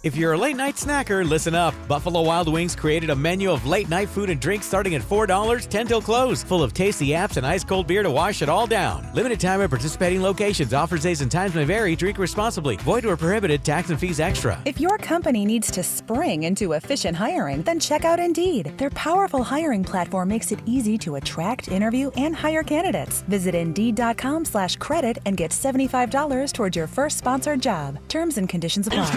If you're a late-night snacker, listen up. Buffalo Wild Wings created a menu of late-night food and drinks starting at $4, 10 till close, full of tasty apps and ice-cold beer to wash it all down. Limited time at participating locations. Offers, days, and times may vary. Drink responsibly. Void or prohibited. Tax and fees extra. If your company needs to spring into efficient hiring, then check out Indeed. Their powerful hiring platform makes it easy to attract, interview, and hire candidates. Visit Indeed.com/credit and get $75 towards your first sponsored job. Terms and conditions apply.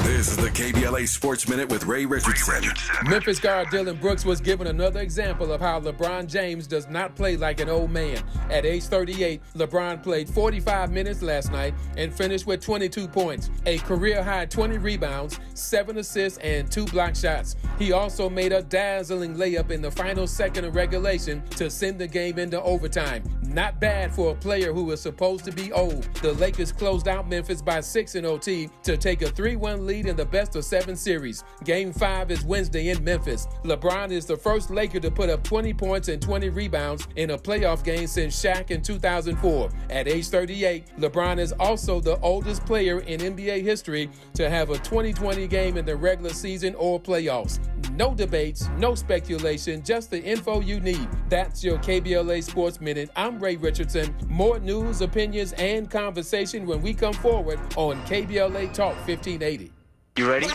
This is the KBLA Sports Minute with Ray Richardson. Memphis guard Dillon Brooks was given another example of how LeBron James does not play like an old man. At age 38, LeBron played 45 minutes last night and finished with 22 points, a career-high 20 rebounds, 7 assists, and 2 block shots. He also made a dazzling layup in the final second of regulation to send the game into overtime. Not bad for a player who was supposed to be old. The Lakers closed out Memphis by 6 in OT to take a 3-1 lead in the best-of-7 series. Game 5 is Wednesday in Memphis. LeBron is the first Laker to put up 20 points and 20 rebounds in a playoff game since Shaq in 2004. At age 38, LeBron is also the oldest player in NBA history to have a 20-20 game in the regular season or playoffs. No debates, no speculation, just the info you need. That's your KBLA Sports Minute. I'm Ray Richardson. More news, opinions, and conversation when we come forward on KBLA Talk 1580. You ready?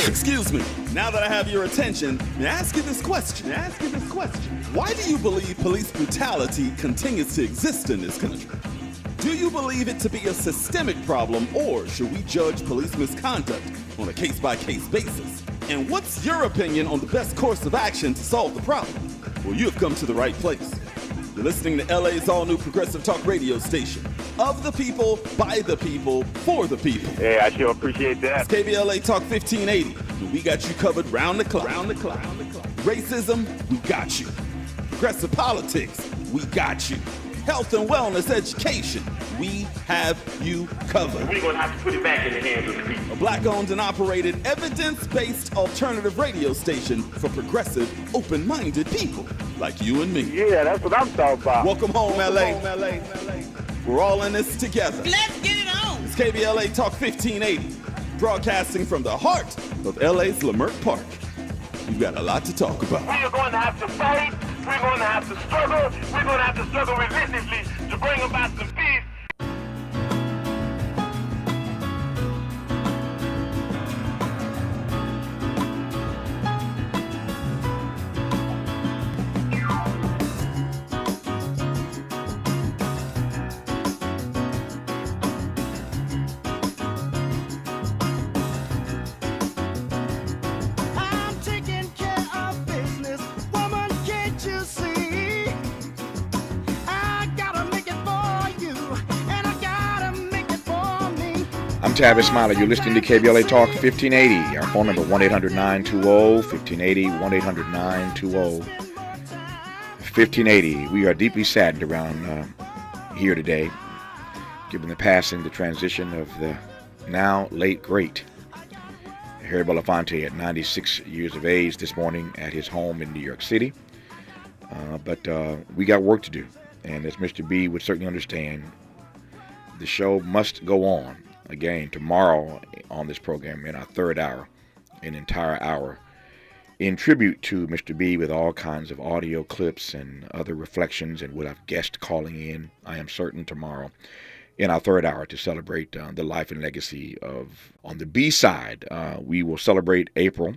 Excuse me. Now that I have your attention, may I ask you this question? Why do you believe police brutality continues to exist in this country? Do you believe it to be a systemic problem, or should we judge police misconduct on a case-by-case basis? And what's your opinion on the best course of action to solve the problem? Well, you have come to the right place. You're listening to LA's all-new progressive talk radio station. Of the people, by the people, for the people. Hey, I sure appreciate that. It's KBLA Talk 1580. And we got you covered round the clock. Racism, we got you. Progressive politics, we got you. Health and wellness education, we have you covered. We're going to have to put it back in the hands of the people. A black-owned and operated, evidence-based alternative radio station for progressive, open-minded people like you and me. Yeah, that's what I'm talking about. Welcome home, LA. We're all in this together. Let's get it on. It's KBLA Talk 1580, broadcasting from the heart of LA's Leimert Park. We've got a lot to talk about. We are going to have to fight. We're going to have to struggle. We're going to have to struggle relentlessly to bring about some peace. Tavis Smiley. You're listening to KBLA Talk 1580. Our phone number 1-800-920-1580, 1-800-920-1580. We are deeply saddened around here today, given the passing, the transition of the now late great Harry Belafonte at 96 years of age this morning at his home in New York City. But we got work to do, and as Mr. B would certainly understand, the show must go on. Again, tomorrow on this program, in our third hour, an entire hour, in tribute to Mr. B with all kinds of audio clips and other reflections, and we'll have guests calling in, I am certain, tomorrow in our third hour to celebrate the life and legacy of, on the B side, we will celebrate April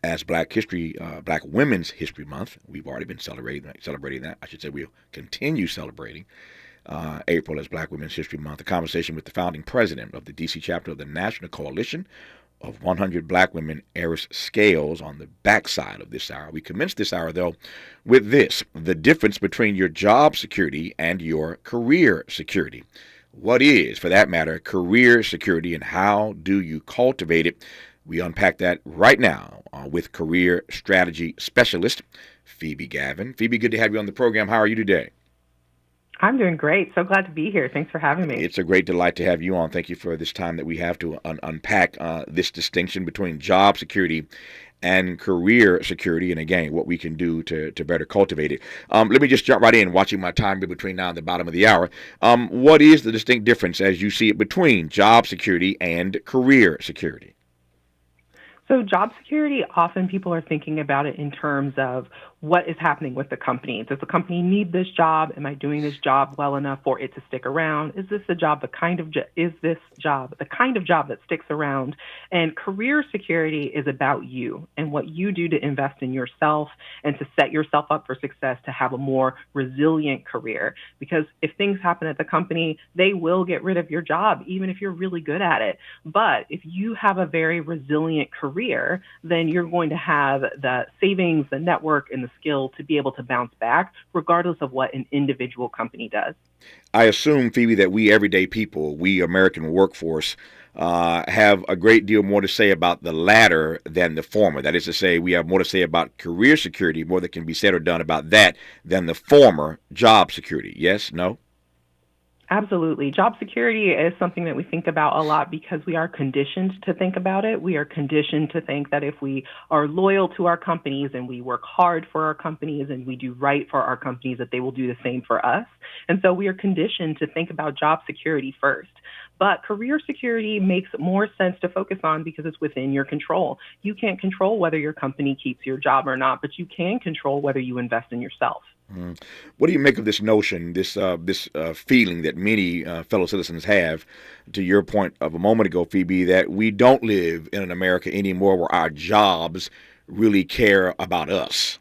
as Black Women's History Month. We've already been celebrating that. I should say we'll continue celebrating April as Black Women's History Month, a conversation with the founding president of the D.C. chapter of the National Coalition of 100 Black Women, Eris Scales, on the backside of this hour. We commence this hour, though, with this: the difference between your job security and your career security. What is, for that matter, career security, and how do you cultivate it? We unpack that right now with career strategy specialist Phoebe Gavin. Phoebe, good to have you on the program. How are you today? I'm doing great. So glad to be here. Thanks for having me. It's a great delight to have you on. Thank you for this time that we have to unpack this distinction between job security and career security, and again, what we can do to better cultivate it. Let me just jump right in, watching my time between now and the bottom of the hour. What is the distinct difference as you see it between job security and career security? So job security, often people are thinking about it in terms of what is happening with the company. Does the company need this job? Am I doing this job well enough for it to stick around? Is this the job, the kind of job that sticks around? And career security is about you and what you do to invest in yourself and to set yourself up for success to have a more resilient career. Because if things happen at the company, they will get rid of your job, even if you're really good at it. But if you have a very resilient career, then you're going to have the savings, the network, and the skill to be able to bounce back regardless of what an individual company does. I assume, Phoebe, that we everyday people, we American workforce, have a great deal more to say about the latter than the former. That is to say, we have more to say about career security, more that can be said or done about that than the former, job security. Yes? No? Absolutely. Job security is something that we think about a lot because we are conditioned to think about it. We are conditioned to think that if we are loyal to our companies and we work hard for our companies and we do right for our companies, that they will do the same for us. And so we are conditioned to think about job security first. But career security makes more sense to focus on because it's within your control. You can't control whether your company keeps your job or not, but you can control whether you invest in yourself. What do you make of this notion, this feeling that many fellow citizens have, to your point of a moment ago, Phoebe, that we don't live in an America anymore where our jobs really care about us?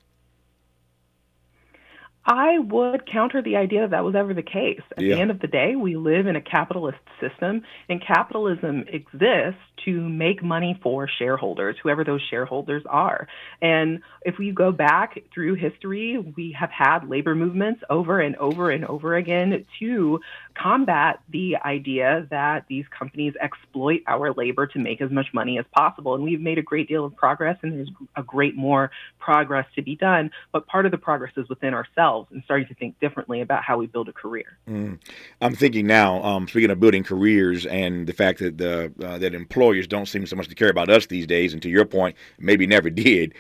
I would counter the idea that that was ever the case. At the end of the day, we live in a capitalist system, and capitalism exists to make money for shareholders, whoever those shareholders are. And if we go back through history, we have had labor movements over and over and over again to combat the idea that these companies exploit our labor to make as much money as possible. And we've made a great deal of progress, and there's a great more progress to be done. But part of the progress is within ourselves and starting to think differently about how we build a career. I'm thinking now, speaking of building careers and the fact that that employers don't seem so much to care about us these days, and to your point, maybe never did.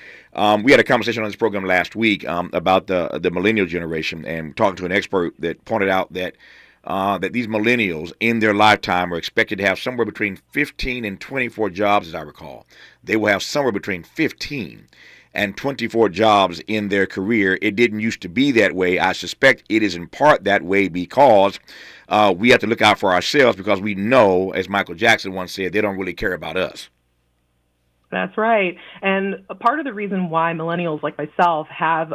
We had a conversation on this program last week about the millennial generation, and talking to an expert that pointed out that these millennials in their lifetime are expected to have somewhere between 15 and 24 jobs, as I recall. They will have somewhere between 15 and 24 jobs in their career. It didn't used to be that way. I suspect it is in part that way because we have to look out for ourselves, because we know, as Michael Jackson once said, they don't really care about us. That's right. And a part of the reason why millennials like myself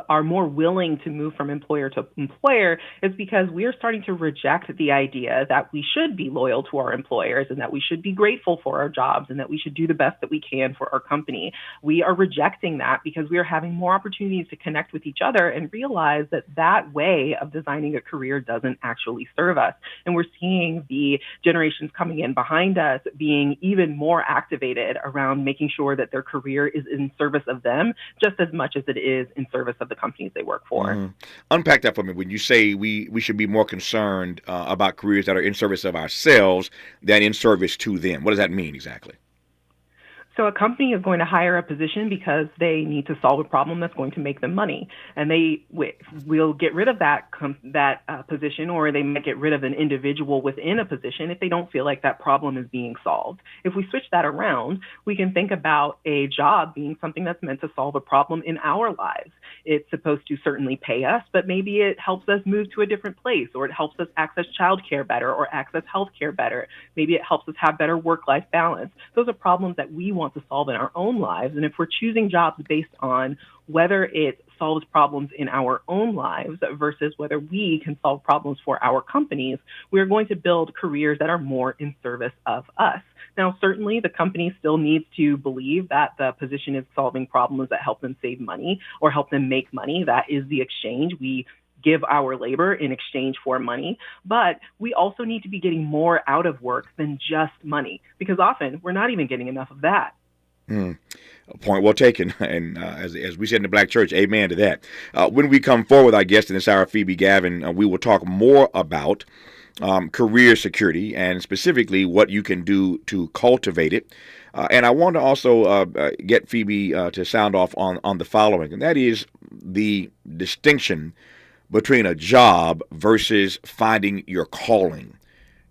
are more willing to move from employer to employer is because we are starting to reject the idea that we should be loyal to our employers and that we should be grateful for our jobs and that we should do the best that we can for our company. We are rejecting that because we are having more opportunities to connect with each other and realize that that way of designing a career doesn't actually serve us. And we're seeing the generations coming in behind us being even more activated around making sure that their career is in service of them just as much as it is in service of the companies they work for. Unpack that for me. When you say we should be more concerned about careers that are in service of ourselves than in service to them, what does that mean exactly? So a company is going to hire a position because they need to solve a problem that's going to make them money. And they will get rid of that position, or they might get rid of an individual within a position if they don't feel like that problem is being solved. If we switch that around, we can think about a job being something that's meant to solve a problem in our lives. It's supposed to certainly pay us, but maybe it helps us move to a different place, or it helps us access childcare better or access healthcare better. Maybe it helps us have better work-life balance. Those are problems that we want to solve in our own lives. And if we're choosing jobs based on whether it solves problems in our own lives versus whether we can solve problems for our companies, we're going to build careers that are more in service of us. Now, certainly the company still needs to believe that the position is solving problems that help them save money or help them make money. That is the exchange. We give our labor in exchange for money, but we also need to be getting more out of work than just money, because often we're not even getting enough of that. Point well taken. And as we said in the Black church, amen to that. When we come forward, our guest in this hour, Phoebe Gavin, we will talk more about career security and specifically what you can do to cultivate it. And I want to also get Phoebe to sound off on the following, and that is the distinction between a job versus finding your calling,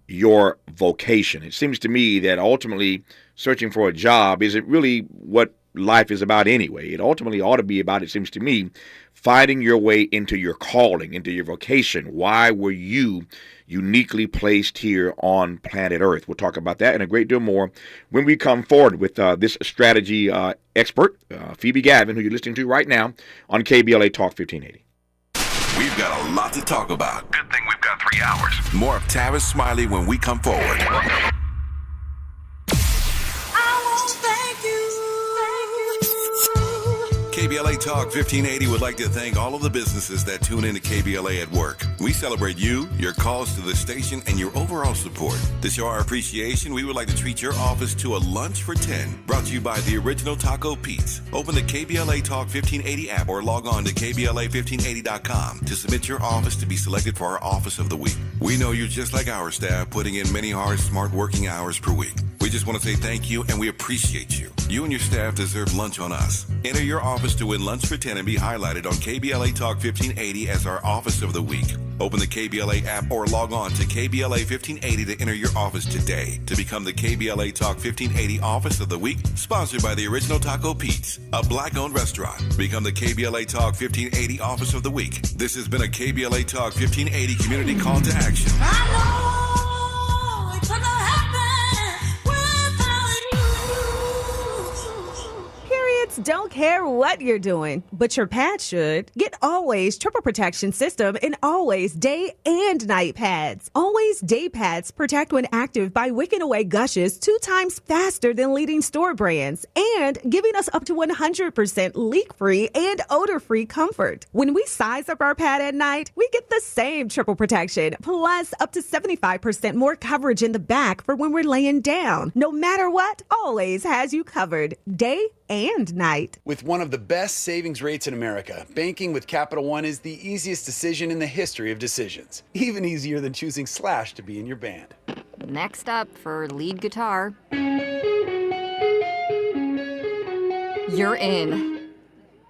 your vocation. It seems to me that ultimately searching for a job isn't really what life is about anyway. It ultimately ought to be about, it seems to me, finding your way into your calling, into your vocation. Why were you uniquely placed here on planet Earth? We'll talk about that and a great deal more when we come forward with this strategy expert, Phoebe Gavin, who you're listening to right now on KBLA Talk 1580. We've got a lot to talk about. Good thing we've got 3 hours. More of Tavis Smiley when we come forward. KBLA Talk 1580 would like to thank all of the businesses that tune in to KBLA at work. We celebrate you, your calls to the station, and your overall support. To show our appreciation, we would like to treat your office to a lunch for 10, brought to you by the Original Taco Pete's. Open the KBLA Talk 1580 app or log on to KBLA1580.com to submit your office to be selected for our Office of the Week. We know you're just like our staff, putting in many hard, smart working hours per week. We just want to say thank you, and we appreciate you. You and your staff deserve lunch on us. Enter your office to win lunch for 10 and be highlighted on KBLA Talk 1580 as our Office of the Week. Open the KBLA app or log on to KBLA 1580 to enter your office today to become the KBLA Talk 1580 Office of the Week, sponsored by the Original Taco Pete's, a black-owned restaurant. Become the KBLA Talk 1580 Office of the Week. This has been a KBLA Talk 1580 community call to action. I know it's gonna happen without you. Periods don't care what you're doing, but your pads should. Get Always Triple Protection System in Always Day and Night Pads. Always Day Pads protect when active by wicking away gushes 2 times faster than leading store brands and giving us up to 100% leak-free and odor-free comfort. When we size up our pad at night, we get the same triple protection, plus up to 75% more coverage in the back for when we're laying down. No matter what, Always has you covered, day and night. With one of the best savings rates in America, banking with Capital One is the easiest decision in the history of decisions. Even easier than choosing Slash to be in your band. Next up for lead guitar. You're in.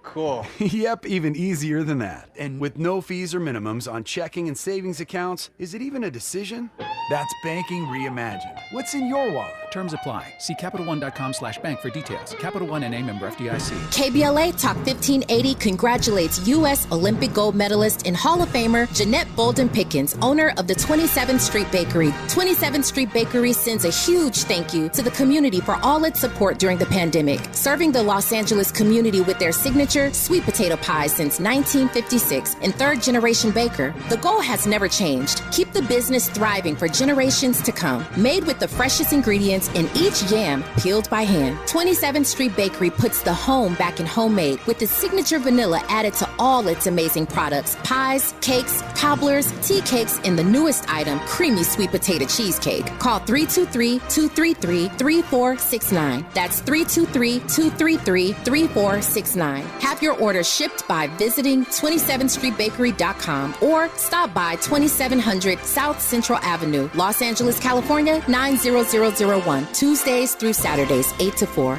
Cool. Yep, even easier than that. And with no fees or minimums on checking and savings accounts, is it even a decision? That's banking reimagined. What's in your wallet? Terms apply. See CapitalOne.com/bank for details. Capital One N.A. member FDIC. KBLA Talk 1580 congratulates U.S. Olympic gold medalist and Hall of Famer Jeanette Bolden Pickens, owner of the 27th Street Bakery. 27th Street Bakery sends a huge thank you to the community for all its support during the pandemic, serving the Los Angeles community with their signature sweet potato pie since 1956 and third-generation baker. The goal has never changed. Keep the business thriving for generations to come. Made with the freshest ingredients in each yam peeled by hand. 27th Street Bakery puts the home back in homemade with the signature vanilla added to all its amazing products. Pies, cakes, cobblers, tea cakes, and the newest item, creamy sweet potato cheesecake. Call 323-233-3469. That's 323-233-3469. Have your order shipped by visiting 27thstreetbakery.com or stop by 2700 South Central Avenue, Los Angeles, California, 90001, Tuesdays through Saturdays, 8 to 4.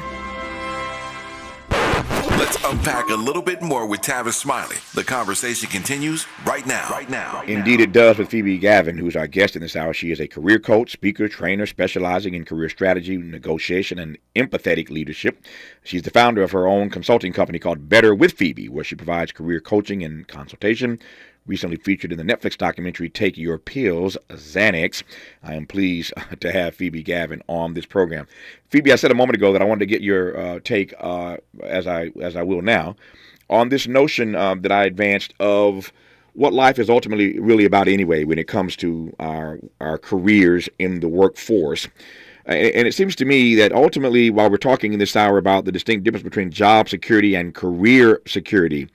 Let's unpack a little bit more with Tavis Smiley. The conversation continues right now. Indeed, it does with Phoebe Gavin, who's our guest in this hour. She is a career coach, speaker, trainer, specializing in career strategy, negotiation, and empathetic leadership. She's the founder of her own consulting company called Better with Phoebe, where she provides career coaching and consultation. Recently featured in the Netflix documentary Take Your Pills, Xanax. I am pleased to have Phoebe Gavin on this program. Phoebe, I said a moment ago that I wanted to get your take, as I will now, on this notion that I advanced of what life is ultimately really about anyway when it comes to our careers in the workforce. And it seems to me that ultimately, while we're talking in this hour about the distinct difference between job security and career security,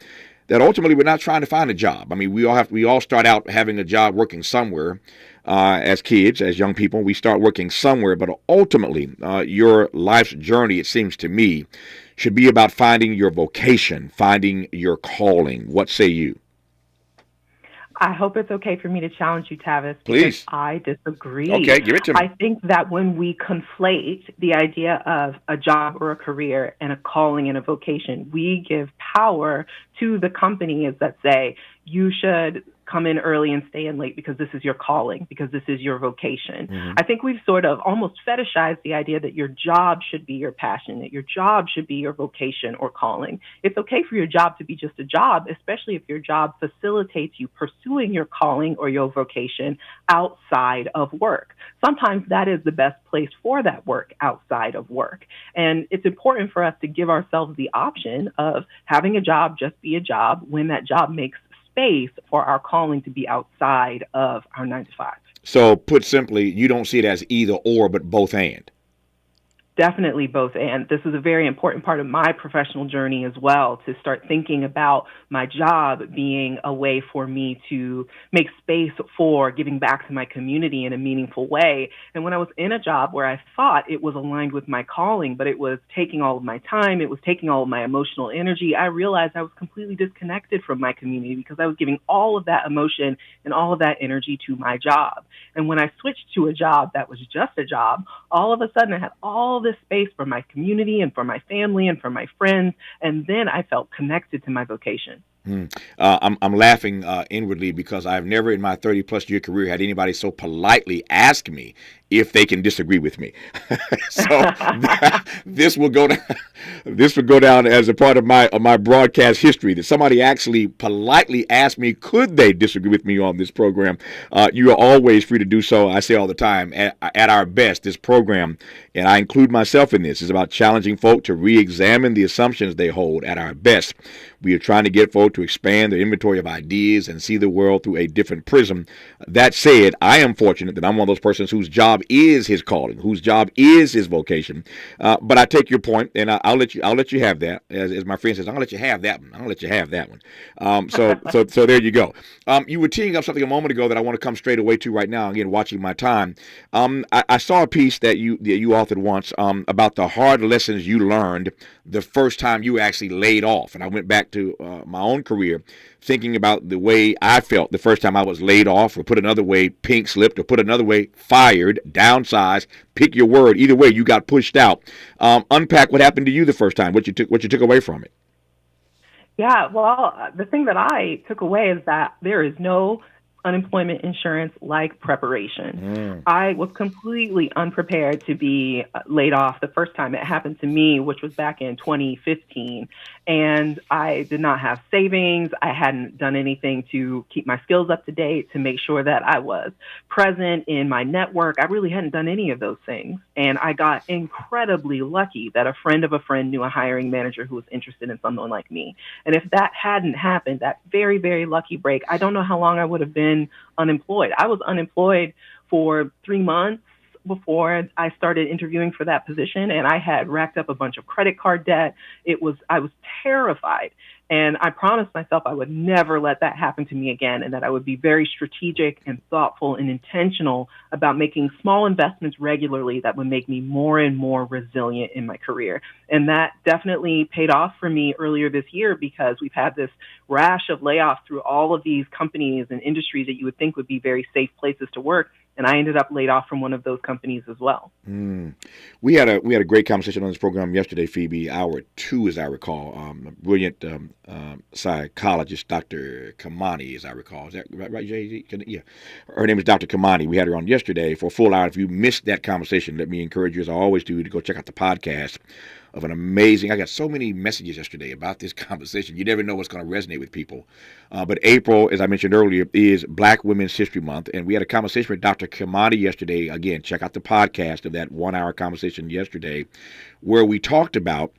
that ultimately we're not trying to find a job. I mean, we all start out having a job working somewhere, as kids, as young people. We start working somewhere, but ultimately, your life's journey, it seems to me, should be about finding your vocation, finding your calling. What say you? I hope it's okay for me to challenge you, Tavis. Please. Because I disagree. Okay, give it to me. I think that when we conflate the idea of a job or a career and a calling and a vocation, we give power to the companies that say you should come in early and stay in late because this is your calling, because this is your vocation. Mm-hmm. I think we've sort of almost fetishized the idea that your job should be your passion, that your job should be your vocation or calling. It's okay for your job to be just a job, especially if your job facilitates you pursuing your calling or your vocation outside of work. Sometimes that is the best place for that work outside of work. And it's important for us to give ourselves the option of having a job just be a job when that job makes space for our calling to be outside of our 9 to 5. So put simply, you don't see it as either or, but both and. Definitely both. And this is a very important part of my professional journey as well, to start thinking about my job being a way for me to make space for giving back to my community in a meaningful way. And when I was in a job where I thought it was aligned with my calling, but it was taking all of my time, it was taking all of my emotional energy, I realized I was completely disconnected from my community because I was giving all of that emotion and all of that energy to my job. And when I switched to a job that was just a job, all of a sudden I had all this space for my community and for my family and for my friends. And then I felt connected to my vocation. I'm laughing inwardly because I've never in my 30-plus year career had anybody so politely ask me if they can disagree with me. So this will go down as a part of my broadcast history, that somebody actually politely asked me, could they disagree with me on this program? You are always free to do so. I say all the time, at our best, this program, and I include myself in this, is about challenging folk to re-examine the assumptions they hold. At our best, we are trying to get folk to expand their inventory of ideas and see the world through a different prism. That said, I am fortunate that I'm one of those persons whose job is his calling, whose job is his vocation. But I take your point, and I'll let you have that. As my friend says, I'll let you have that one. I'll let you have that one. So there you go. You were teeing up something a moment ago that I want to come straight away to right now. Again, watching my time. I saw a piece that you authored once about the hard lessons you learned the first time you were actually laid off, and I went back to my own career, thinking about the way I felt the first time I was laid off, or put another way, pink slipped, or put another way, fired, downsized. Pick your word. Either way, you got pushed out. Unpack what happened to you the first time. What you took away from it. Yeah, well, the thing that I took away is that there is no unemployment insurance like preparation. I was completely unprepared to be laid off the first time it happened to me, which was back in 2015. And I did not have savings. I hadn't done anything to keep my skills up to date, to make sure that I was present in my network. I really hadn't done any of those things. And I got incredibly lucky that a friend of a friend knew a hiring manager who was interested in someone like me. And if that hadn't happened, that very, very lucky break, I don't know how long I would have been unemployed. I was unemployed for 3 months before I started interviewing for that position, and I had racked up a bunch of credit card debt. I was terrified, and I promised myself I would never let that happen to me again, and that I would be very strategic and thoughtful and intentional about making small investments regularly that would make me more and more resilient in my career. And that definitely paid off for me earlier this year, because we've had this rash of layoffs through all of these companies and industries that you would think would be very safe places to work. And I ended up laid off from one of those companies as well. We had a great conversation on this program yesterday, Phoebe, hour 2, as I recall. A brilliant psychologist, Dr. Kamani, as I recall. Is that right, Jay? Yeah. Her name is Dr. Kamani. We had her on yesterday for a full hour. If you missed that conversation, let me encourage you, as I always do, to go check out the podcast of an amazing, I got so many messages yesterday about this conversation. You never know what's going to resonate with people. But April, as I mentioned earlier, is Black Women's History Month. And we had a conversation with Dr. Kamani yesterday. Again, check out the podcast of that 1-hour conversation yesterday, where we talked about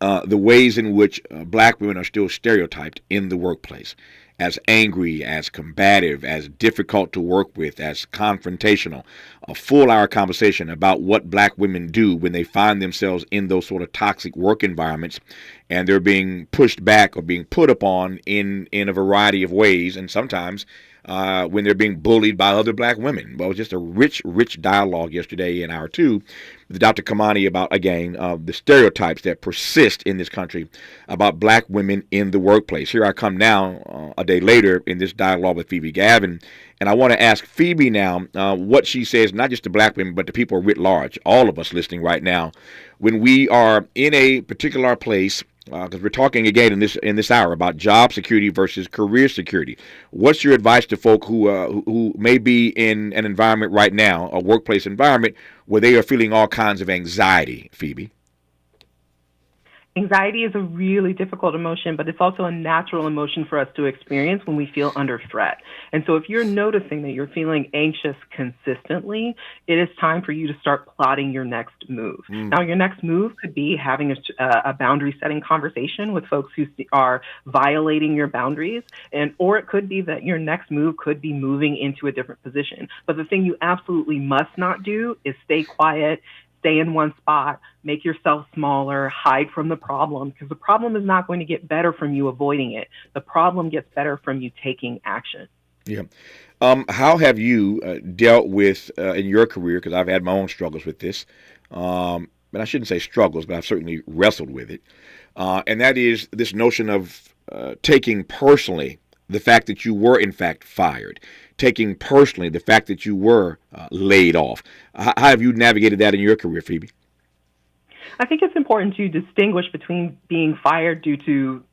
the ways in which Black women are still stereotyped in the workplace as angry, as combative, as difficult to work with, as confrontational. A full-hour conversation about what Black women do when they find themselves in those sort of toxic work environments, and they're being pushed back or being put upon in a variety of ways, and sometimes when they're being bullied by other black women. Well, it was just a rich dialogue yesterday in hour 2 with Dr. Kamani about, again, the stereotypes that persist in this country about black women in the workplace. Here I come now, a day later, in this dialogue with Phoebe Gavin, and I want to ask Phoebe now what she says, not just to black women, but to people writ large, all of us listening right now, when we are in a particular place, because we're talking again in this hour about job security versus career security. What's your advice to folk who may be in an environment right now, a workplace environment, where they are feeling all kinds of anxiety, Phoebe? Anxiety is a really difficult emotion, but it's also a natural emotion for us to experience when we feel under threat. And so if you're noticing that you're feeling anxious consistently, it is time for you to start plotting your next move. Now, your next move could be having a boundary setting conversation with folks who are violating your boundaries, or it could be that your next move could be moving into a different position. But the thing you absolutely must not do is stay quiet, stay in one spot, make yourself smaller, hide from the problem, because the problem is not going to get better from you avoiding it. The problem gets better from you taking action. Yeah. How have you dealt with, in your career, because I've had my own struggles with this, but I shouldn't say struggles, but I've certainly wrestled with it, and that is this notion of taking personally the fact that you were, in fact, fired, taking personally the fact that you were laid off. How have you navigated that in your career, Phoebe? I think it's important to distinguish between being fired due to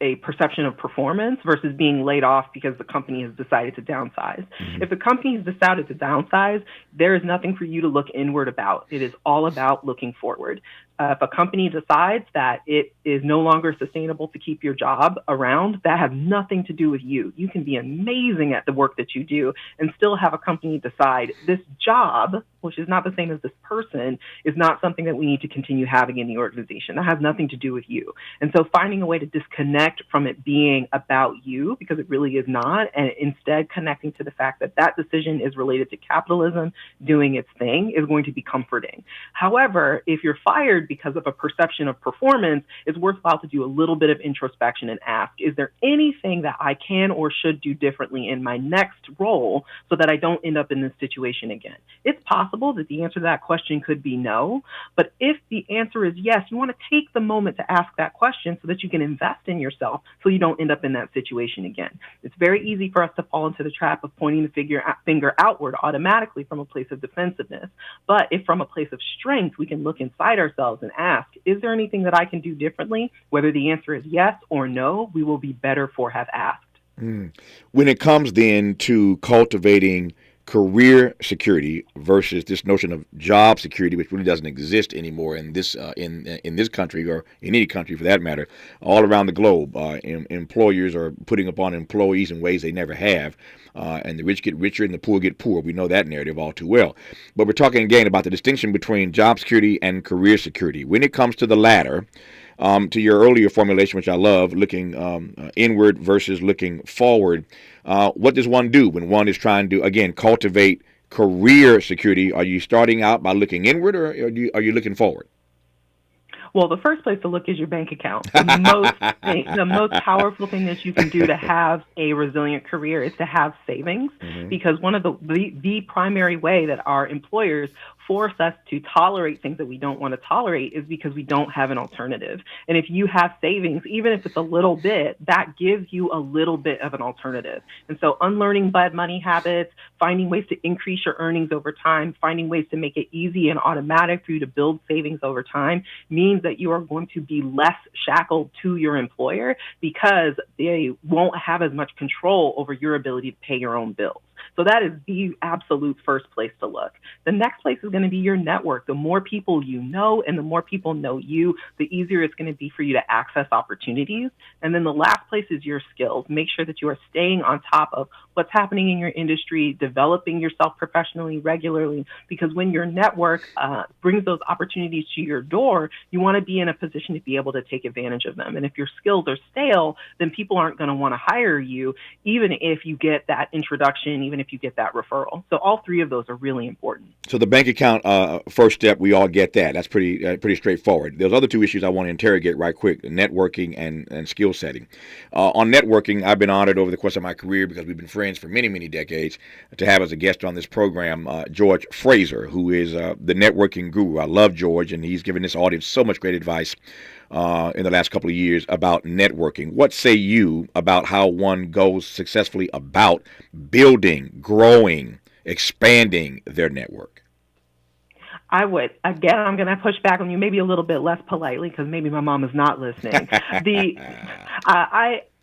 a perception of performance versus being laid off because the company has decided to downsize. If the company has decided to downsize, there is nothing for you to look inward about. It is all about looking forward. If a company decides that it is no longer sustainable to keep your job around, that has nothing to do with you. You can be amazing at the work that you do and still have a company decide this job, which is not the same as this person, is not something that we need to continue having in the organization. That has nothing to do with you. And so finding a way to disconnect from it being about you, because it really is not, and instead connecting to the fact that that decision is related to capitalism doing its thing is going to be comforting. However, if you're fired because of a perception of performance, it's worthwhile to do a little bit of introspection and ask, is there anything that I can or should do differently in my next role so that I don't end up in this situation again? It's possible that the answer to that question could be no, but if the answer is yes, you want to take the moment to ask that question so that you can invest in yourself so you don't end up in that situation again. It's very easy for us to fall into the trap of pointing the finger outward automatically from a place of defensiveness. But if from a place of strength, we can look inside ourselves and ask, is there anything that I can do differently? Whether the answer is yes or no, we will be better for have asked. When it comes then to cultivating career security versus this notion of job security, which really doesn't exist anymore in this in this country, or in any country for that matter, all around the globe, employers are putting upon employees in ways they never have, and the rich get richer and the poor get poor. We know that narrative all too well. But we're talking again about the distinction between job security and career security. When it comes to the latter, to your earlier formulation, which I love, looking inward versus looking forward, what does one do when one is trying to, again, cultivate career security? Are you starting out by looking inward, or are you looking forward? Well, the first place to look is your bank account. The most powerful thing that you can do to have a resilient career is to have savings, because one of the primary way that our employers force us to tolerate things that we don't want to tolerate is because we don't have an alternative. And if you have savings, even if it's a little bit, that gives you a little bit of an alternative. And so unlearning bad money habits, finding ways to increase your earnings over time, finding ways to make it easy and automatic for you to build savings over time means that you are going to be less shackled to your employer because they won't have as much control over your ability to pay your own bills. So that is the absolute first place to look. The next place is going to be your network. The more people you know and the more people know you, the easier it's going to be for you to access opportunities. And then the last place is your skills. Make sure that you are staying on top of what's happening in your industry, developing yourself professionally regularly, because when your network brings those opportunities to your door, you want to be in a position to be able to take advantage of them. And if your skills are stale, then people aren't going to want to hire you, even if you get that introduction, even if you get that referral. So all three of those are really important. So the bank account first step, we all get that. That's pretty straightforward. There's other two issues I want to interrogate right quick: networking and skill setting. On networking, I've been honored over the course of my career because we've been friends friends for many, many decades, to have as a guest on this program George Fraser, who is the networking guru. I love George, and he's given this audience so much great advice in the last couple of years about networking. What say you about how one goes successfully about building, growing, expanding their network? I would. Again, I'm going to push back on you maybe a little bit less politely because maybe my mom is not listening.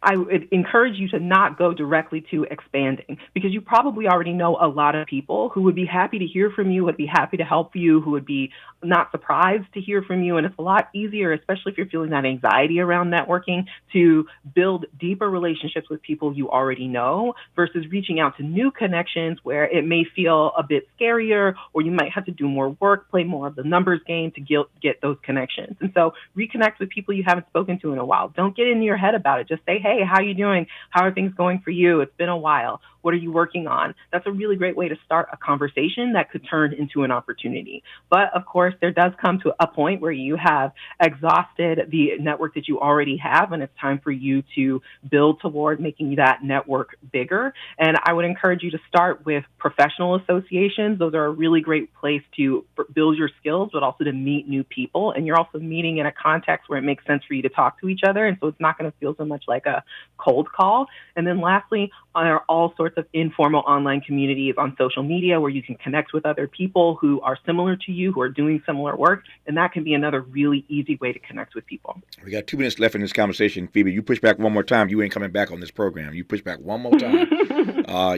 I would encourage you to not go directly to expanding, because you probably already know a lot of people who would be happy to hear from you, would be happy to help you, who would be not surprised to hear from you. And it's a lot easier, especially if you're feeling that anxiety around networking, to build deeper relationships with people you already know versus reaching out to new connections where it may feel a bit scarier, or you might have to do more work, play more of the numbers game to get those connections. And so reconnect with people you haven't spoken to in a while. Don't get in your head about it. Just say, hey, how are you doing? How are things going for you? It's been a while. What are you working on? That's a really great way to start a conversation that could turn into an opportunity. But of course, there does come to a point where you have exhausted the network that you already have, and it's time for you to build toward making that network bigger. And I would encourage you to start with professional associations. Those are a really great place to build your skills, but also to meet new people. And you're also meeting in a context where it makes sense for you to talk to each other. And so it's not going to feel so much like a cold call. And then lastly, there are all sorts of informal online communities on social media where you can connect with other people who are similar to you, who are doing similar work. And that can be another really easy way to connect with people. We got 2 minutes left in this conversation. Phoebe, you push back one more time, you ain't coming back on this program. You push back one more time,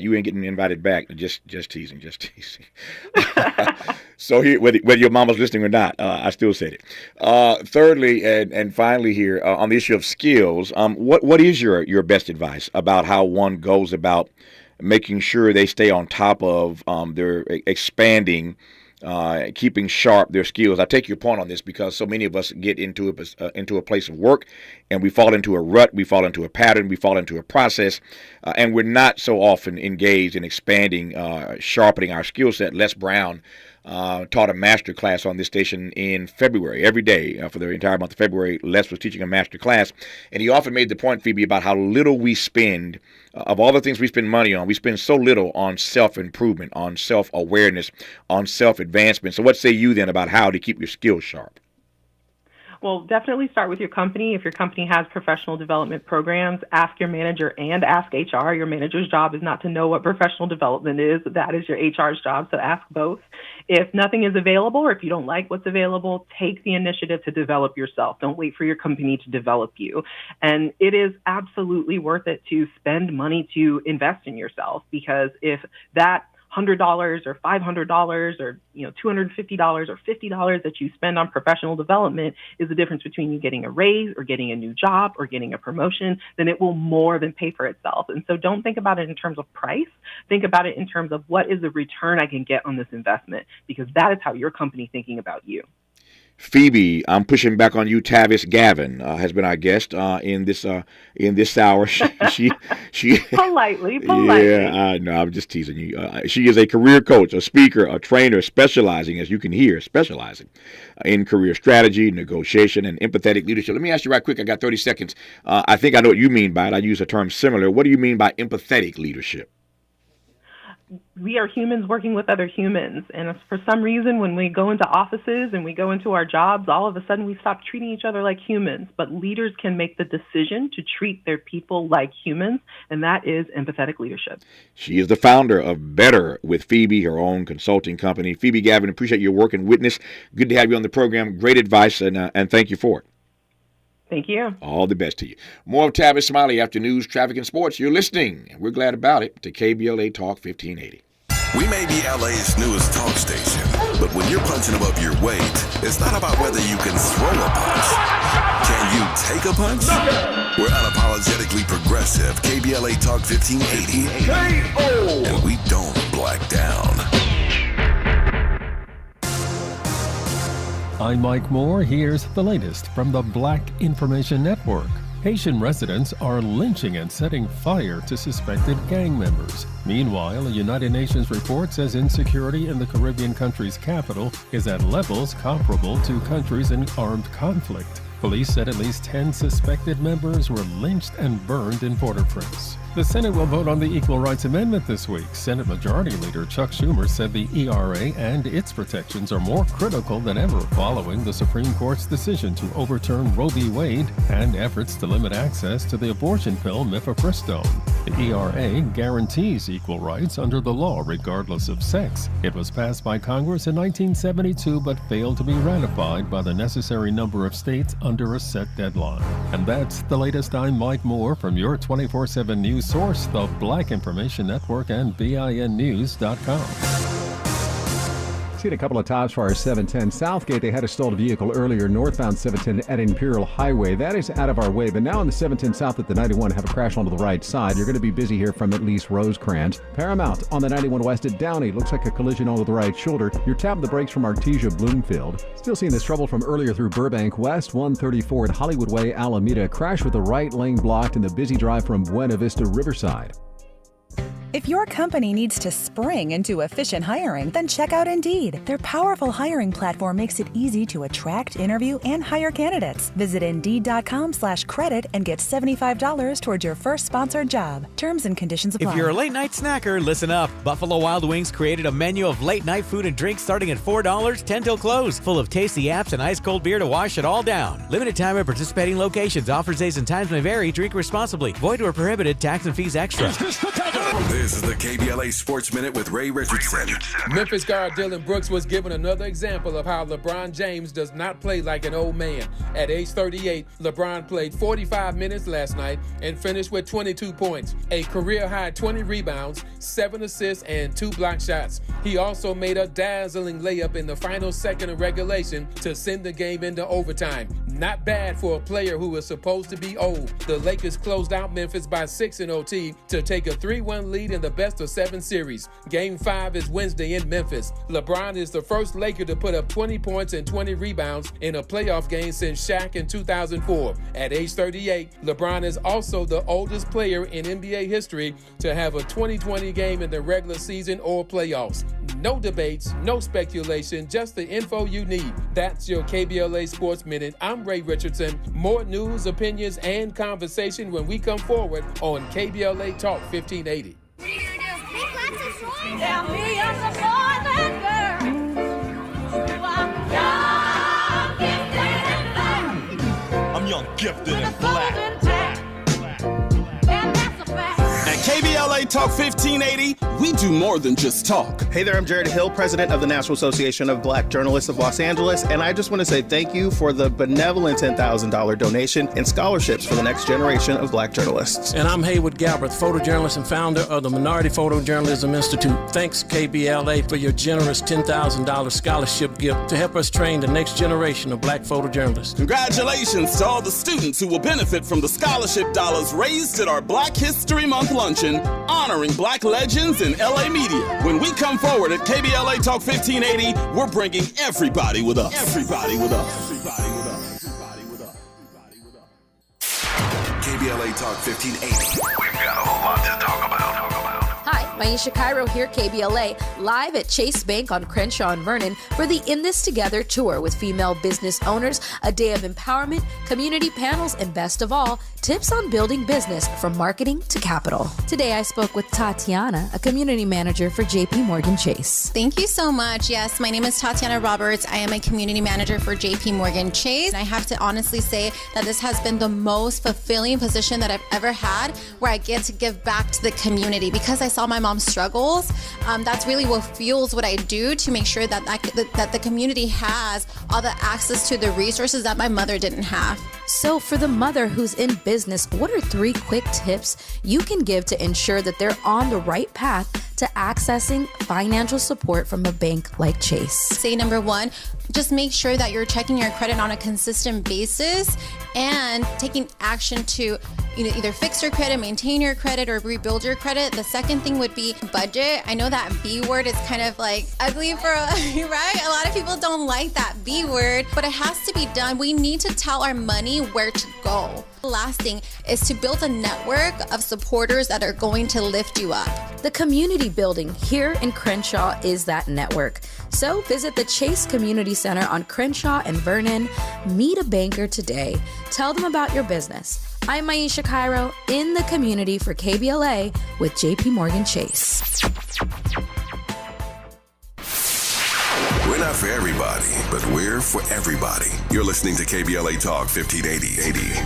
you ain't getting invited back. Just teasing. So here, whether your mama's listening or not, I still said it. Thirdly, and finally here, on the issue of skills, what is your best advice about how one goes about making sure they stay on top of their expanding, keeping sharp their skills? I take your point on this because so many of us get into a place of work and we fall into a rut, we fall into a pattern, we fall into a process, and we're not so often engaged in expanding, sharpening our skill set. Les Brown taught a master class on this station in February. Every day for the entire month of February, Les was teaching a master class, and he often made the point, Phoebe, about how little we spend, of all the things we spend money on, we spend so little on self-improvement, on self-awareness, on self-advancement. So what say you then about how to keep your skills sharp? Well, definitely start with your company. If your company has professional development programs, ask your manager and ask HR. Your manager's job is not to know what professional development is. That is your HR's job, so ask both. If nothing is available, or if you don't like what's available, take the initiative to develop yourself. Don't wait for your company to develop you. And it is absolutely worth it to spend money to invest in yourself, because if that $100 or $500 or $250 or $50 that you spend on professional development is the difference between you getting a raise or getting a new job or getting a promotion, then it will more than pay for itself. And so don't think about it in terms of price. Think about it in terms of what is the return I can get on this investment, because that is how your company is thinking about you. Phoebe, I'm pushing back on you. Tavis Gavin has been our guest in this hour. She politely. Yeah, no, I'm just teasing you. She is a career coach, a speaker, a trainer, specializing, as you can hear, in career strategy, negotiation, and empathetic leadership. Let me ask you right quick. I got 30 seconds. I think I know what you mean by it. I use a term similar. What do you mean by empathetic leadership? We are humans working with other humans. And for some reason, when we go into offices and we go into our jobs, all of a sudden we stop treating each other like humans. But leaders can make the decision to treat their people like humans, and that is empathetic leadership. She is the founder of Better with Phoebe, her own consulting company. Phoebe Gavin, appreciate your work and witness. Good to have you on the program. Great advice, and thank you for it. Thank you. All the best to you. More of Tavis Smiley after news, traffic, and sports. You're listening, and we're glad about it, to KBLA Talk 1580. We may be LA's newest talk station, but when you're punching above your weight, it's not about whether you can throw a punch. Can you take a punch? We're unapologetically progressive. KBLA Talk 1580. K-O! And we don't black down. I'm Mike Moore. Here's the latest from the Black Information Network. Haitian residents are lynching and setting fire to suspected gang members. Meanwhile, a United Nations report says insecurity in the Caribbean country's capital is at levels comparable to countries in armed conflict. Police said at least 10 suspected members were lynched and burned in Port-au-Prince. The Senate will vote on the Equal Rights Amendment this week. Senate Majority Leader Chuck Schumer said the ERA and its protections are more critical than ever following the Supreme Court's decision to overturn Roe v. Wade and efforts to limit access to the abortion pill mifepristone. The ERA guarantees equal rights under the law regardless of sex. It was passed by Congress in 1972 but failed to be ratified by the necessary number of states under a set deadline. And that's the latest. I'm Mike Moore from your 24/7 news source, the Black Information Network and BINnews.com. Seen a couple of times for our 710 Southgate. They had a stalled vehicle earlier northbound 710 at Imperial Highway. That is out of our way, but now on the 710 South at the 91 have a crash onto the right side. You're going to be busy here from at least Rosecrans. Paramount on the 91 West at Downey. Looks like a collision onto the right shoulder. You're tapping the brakes from Artesia Bloomfield. Still seeing this trouble from earlier through Burbank West, 134 at Hollywood Way, Alameda. Crash with the right lane blocked in the busy drive from Buena Vista Riverside. If your company needs to spring into efficient hiring, then check out Indeed. Their powerful hiring platform makes it easy to attract, interview, and hire candidates. Visit Indeed.com/credit and get $75 towards your first sponsored job. Terms and conditions apply. If you're a late night snacker, listen up. Buffalo Wild Wings created a menu of late night food and drinks starting at $4, 10 till close, full of tasty apps and ice cold beer to wash it all down. Limited time at participating locations. Offers, days, and times may vary. Drink responsibly. Void where prohibited. Tax and fees extra. This is the KBLA Sports Minute with Ray Richardson. Memphis guard Dylan Brooks was given another example of how LeBron James does not play like an old man. At age 38, LeBron played 45 minutes last night and finished with 22 points, a career-high 20 rebounds, 7 assists, and 2 block shots. He also made a dazzling layup in the final second of regulation to send the game into overtime. Not bad for a player who is supposed to be old. The Lakers closed out Memphis by 6 in OT to take a 3-1 lead in the best-of-7 series. Game 5 is Wednesday in Memphis. LeBron is the first Laker to put up 20 points and 20 rebounds in a playoff game since Shaq in 2004. At age 38, LeBron is also the oldest player in NBA history to have a 20-20 game in the regular season or playoffs. No debates, no speculation, just the info you need. That's your KBLA Sports Minute. I'm Ray Richardson. More news, opinions, and conversation when we come forward on KBLA Talk 1580. Tell me you're the boy that girl. I'm young, gifted, and black. At KBLA Talk 1580, we do more than just talk. Hey there, I'm Jared Hill, president of the National Association of Black Journalists of Los Angeles, and I just want to say thank you for the benevolent $10,000 donation and scholarships for the next generation of black journalists. And I'm Haywood Galbraith, photojournalist and founder of the Minority Photojournalism Institute. Thanks, KBLA, for your generous $10,000 scholarship gift to help us train the next generation of black photojournalists. Congratulations to all the students who will benefit from the scholarship dollars raised at our Black History Month luncheon, honoring black legends in LA media. When we come forward at KBLA Talk 1580, we're bringing everybody with us. Everybody with us. Everybody with us. Everybody with us. Everybody with us. KBLA Talk 1580. We've got a whole lot to talk about. Hi, Maisha Cairo here, KBLA, live at Chase Bank on Crenshaw and Vernon for the In This Together tour with female business owners, a day of empowerment, community panels, and best of all, tips on building business from marketing to capital. Today I spoke with Tatiana, a community manager for JP Morgan Chase. Thank you so much. Yes, my name is Tatiana Roberts. I am a community manager for JP Morgan Chase. I have to honestly say that this has been the most fulfilling position that I've ever had, where I get to give back to the community because I saw my mom's struggles. That's really what fuels what I do to make sure that the community has all the access to the resources that my mother didn't have. So for the mother who's in business, what are 3 quick tips you can give to ensure that they're on the right path to accessing financial support from a bank like Chase? Say number 1, just make sure that you're checking your credit on a consistent basis and taking action to either fix your credit, maintain your credit, or rebuild your credit. The second thing would be budget. I know that B word is kind of like ugly for, right? A lot of people don't like that B word, but it has to be done. We need to tell our money where to go. Lasting is to build a network of supporters that are going to lift you up. The community building here in Crenshaw is that network. So visit the Chase Community Center on Crenshaw and Vernon. Meet a banker today. Tell them about your business. I'm Maisha Cairo in the community for KBLA with JP Morgan Chase. We're not for everybody, but we're for everybody. You're listening to KBLA Talk 1580.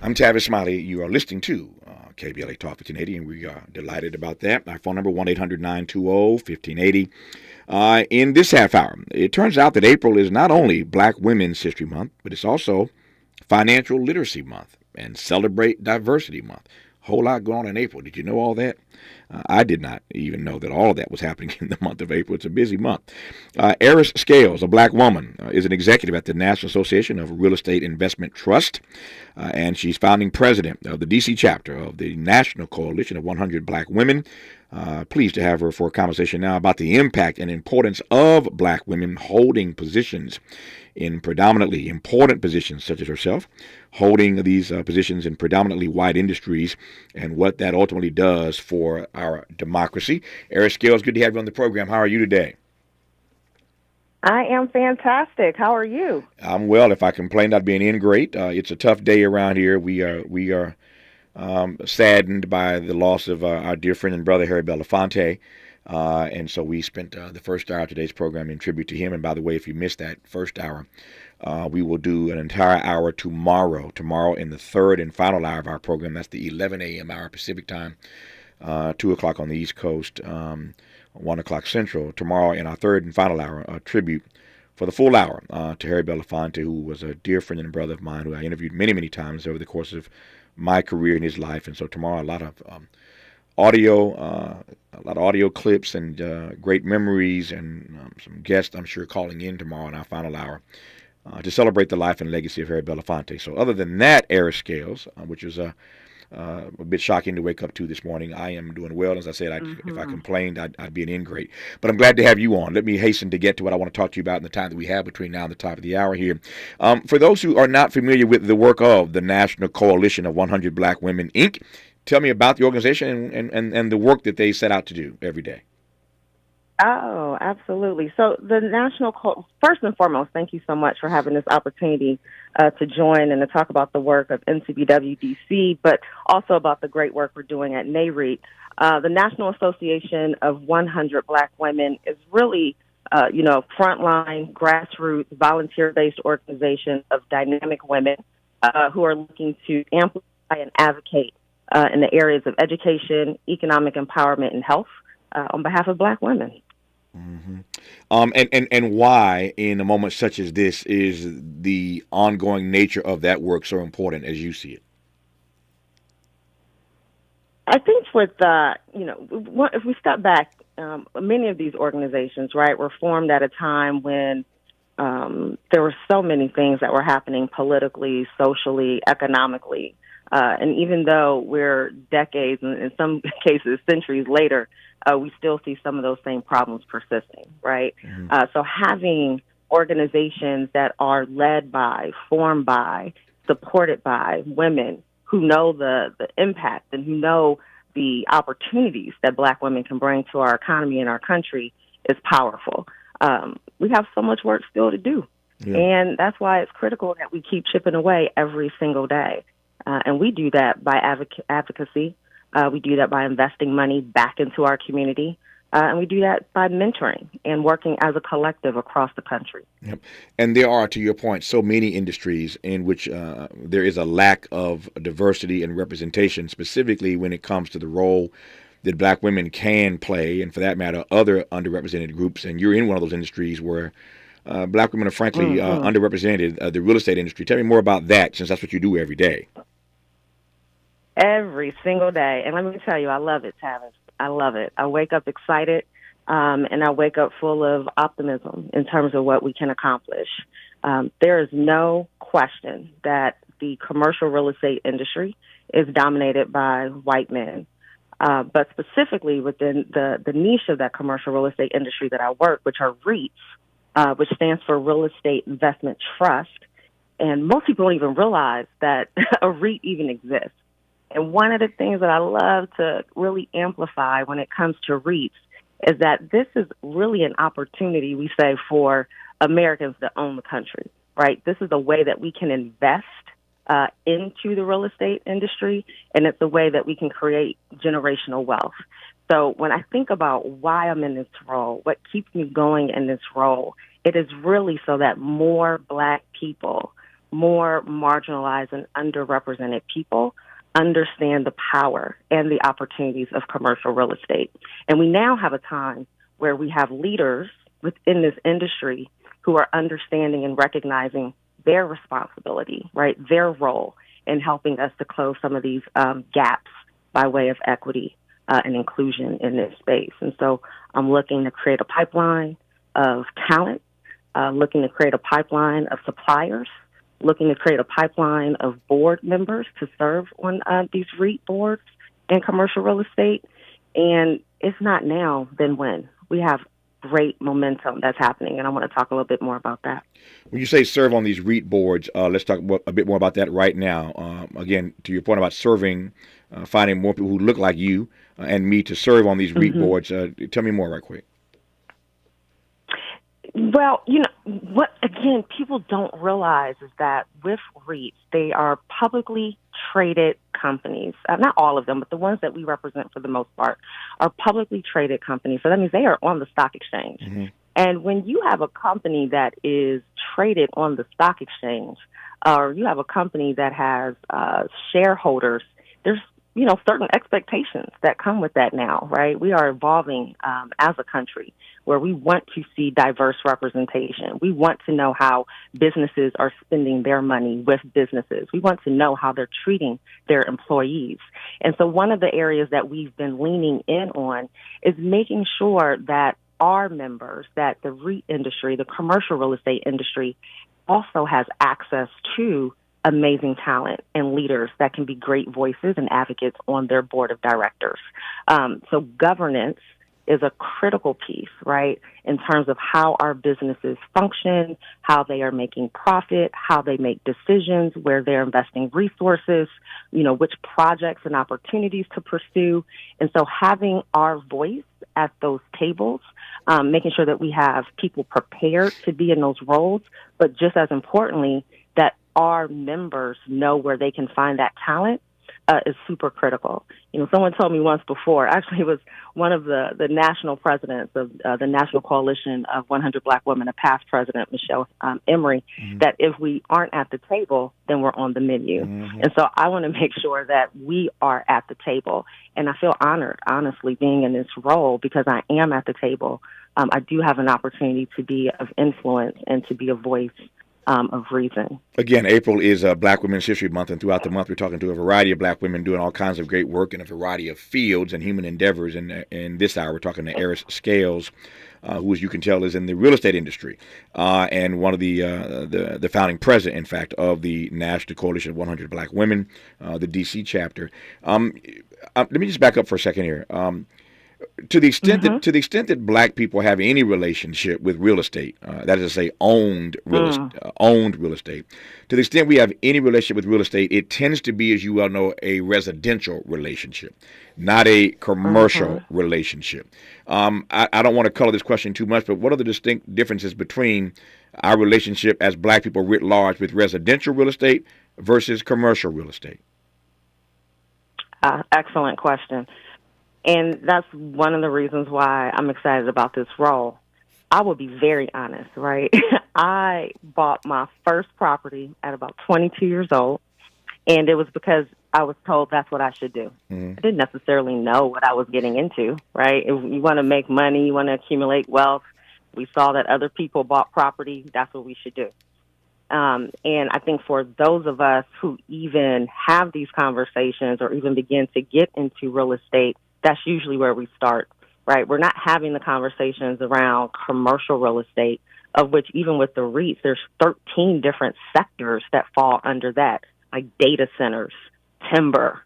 I'm Tavis Smiley. You are listening to KBLA Talk 1580, and we are delighted about that. Our phone number, 1-800-920-1580. In this half hour, it turns out that April is not only Black Women's History Month, but it's also Financial Literacy Month and Celebrate Diversity Month. A whole lot going on in April. Did you know all that? I did not even know that all of that was happening in the month of April. It's a busy month. Eris Scales, a Black woman, is an executive at the National Association of Real Estate Investment Trust, and she's founding president of the D.C. chapter of the National Coalition of 100 Black Women. Pleased to have her for a conversation now about the impact and importance of Black women holding positions in predominantly important positions such as herself, holding these positions in predominantly white industries, and what that ultimately does for our democracy. Eris Scales, good to have you on the program. How are you today? I am fantastic. How are you? I'm well. If I complained, I'd be an ingrate. It's a tough day around here. We are saddened by the loss of our dear friend and brother, Harry Belafonte. And so we spent the first hour of today's program in tribute to him. And by the way, if you missed that first hour, we will do an entire hour tomorrow in the third and final hour of our program. That's the 11 a.m. hour Pacific time, 2 o'clock on the East Coast, 1 o'clock Central. Tomorrow in our third and final hour, a tribute for the full hour to Harry Belafonte, who was a dear friend and brother of mine, who I interviewed many, many times over the course of my career in his life. And so tomorrow, a lot of audio clips and great memories, and some guests, I'm sure, calling in tomorrow in our final hour to celebrate the life and legacy of Harry Belafonte. So other than that, Eris Scales, which was a bit shocking to wake up to this morning, I am doing well. As I said, if I complained, I'd be an ingrate. But I'm glad to have you on. Let me hasten to get to what I want to talk to you about in the time that we have between now and the top of the hour here. For those who are not familiar with the work of the National Coalition of 100 Black Women, Inc., tell me about the organization and the work that they set out to do every day. Oh, absolutely. So the first and foremost, thank you so much for having this opportunity to join and to talk about the work of NCBWDC, but also about the great work we're doing at NAREIT. The National Association of 100 Black Women is really, frontline, grassroots, volunteer-based organization of dynamic women who are looking to amplify and advocate in the areas of education, economic empowerment, and health on behalf of Black women. Mm-hmm. And why, in a moment such as this, is the ongoing nature of that work so important as you see it? I think with, if we step back, many of these organizations, right, were formed at a time when there were so many things that were happening politically, socially, economically. And even though we're decades, and in some cases centuries later, we still see some of those same problems persisting, right? Mm-hmm. So having organizations that are led by, formed by, supported by women who know the impact and who know the opportunities that Black women can bring to our economy and our country is powerful. We have so much work still to do. Yeah. And that's why it's critical that we keep chipping away every single day. And we do that by advocacy. We do that by investing money back into our community. And we do that by mentoring and working as a collective across the country. Yep. And there are, to your point, so many industries in which there is a lack of diversity and representation, specifically when it comes to the role that Black women can play, and for that matter, other underrepresented groups. And you're in one of those industries where Black women are frankly underrepresented, the real estate industry. Tell me more about that, since that's what you do every day. Every single day. And let me tell you, I love it, Tavis. I love it. I wake up excited, and I wake up full of optimism in terms of what we can accomplish. There is no question that the commercial real estate industry is dominated by white men. But specifically within the niche of that commercial real estate industry that I work, which are REITs, which stands for Real Estate Investment Trust. and most people don't even realize that a REIT even exists. And one of the things that I love to really amplify when it comes to REITs is that this is really an opportunity, we say, for Americans to own the country, right? This is a way that we can invest into the real estate industry, and it's a way that we can create generational wealth. So when I think about why I'm in this role, what keeps me going in this role, it is really so that more Black people, more marginalized and underrepresented people understand the power and the opportunities of commercial real estate. And we now have a time where we have leaders within this industry who are understanding and recognizing their responsibility, right, their role in helping us to close some of these gaps by way of equity and inclusion in this space. And so I'm looking to create a pipeline of talent, looking to create a pipeline of suppliers, looking to create a pipeline of board members to serve on these REIT boards in commercial real estate. And it's not now, then when. We have great momentum that's happening, and I want to talk a little bit more about that. When you say serve on these REIT boards, let's talk a bit more about that right now. Again, to your point about serving, finding more people who look like you and me to serve on these REIT boards, tell me more right quick. Well, you know, what, again, people don't realize is that with REITs, they are publicly traded companies. Not all of them, but the ones that we represent for the most part are publicly traded companies. So that means they are on the stock exchange. Mm-hmm. And when you have a company that is traded on the stock exchange, or you have a company that has shareholders, there's certain expectations that come with that now, right? We are evolving as a country where we want to see diverse representation. We want to know how businesses are spending their money with businesses. We want to know how they're treating their employees. And so one of the areas that we've been leaning in on is making sure that our members, that the REIT industry, the commercial real estate industry, also has access to amazing talent and leaders that can be great voices and advocates on their board of directors. So governance is a critical piece, right, in terms of how our businesses function, how they are making profit, how they make decisions, where they're investing resources, which projects and opportunities to pursue. And so having our voice at those tables, making sure that we have people prepared to be in those roles, but just as importantly, that our members know where they can find that talent is super critical. Someone told me once before, actually it was one of the national presidents of the National Coalition of 100 Black Women, a past president, Michelle Emery, that if we aren't at the table, then we're on the menu. And so I want to make sure that we are at the table. And I feel honored, honestly, being in this role because I am at the table. I do have an opportunity to be of influence and to be a voice of reason. Again, April is Black Women's History Month, and throughout the month we're talking to a variety of Black women doing all kinds of great work in a variety of fields and human endeavors. And in this hour, we're talking to Eris Scales, who, as you can tell, is in the real estate industry and one of the founding president, in fact, of the National Coalition of 100 Black Women, the D.C. chapter. Let me just back up for a second here. To the extent that Black people have any relationship with real estate, that is to say, owned real estate. To the extent we have any relationship with real estate, it tends to be, as you well know, a residential relationship, not a commercial relationship. I don't want to color this question too much, but what are the distinct differences between our relationship as Black people writ large with residential real estate versus commercial real estate? Excellent question. And that's one of the reasons why I'm excited about this role. I will be very honest, right? I bought my first property at about 22 years old, and it was because I was told that's what I should do. I didn't necessarily know what I was getting into, right? If you want to make money, you want to accumulate wealth, we saw that other people bought property, that's what we should do. And I think for those of us who even have these conversations or even begin to get into real estate, that's usually where we start, right? We're not having the conversations around commercial real estate, of which even with the REITs, there's 13 different sectors that fall under that, like data centers, timber,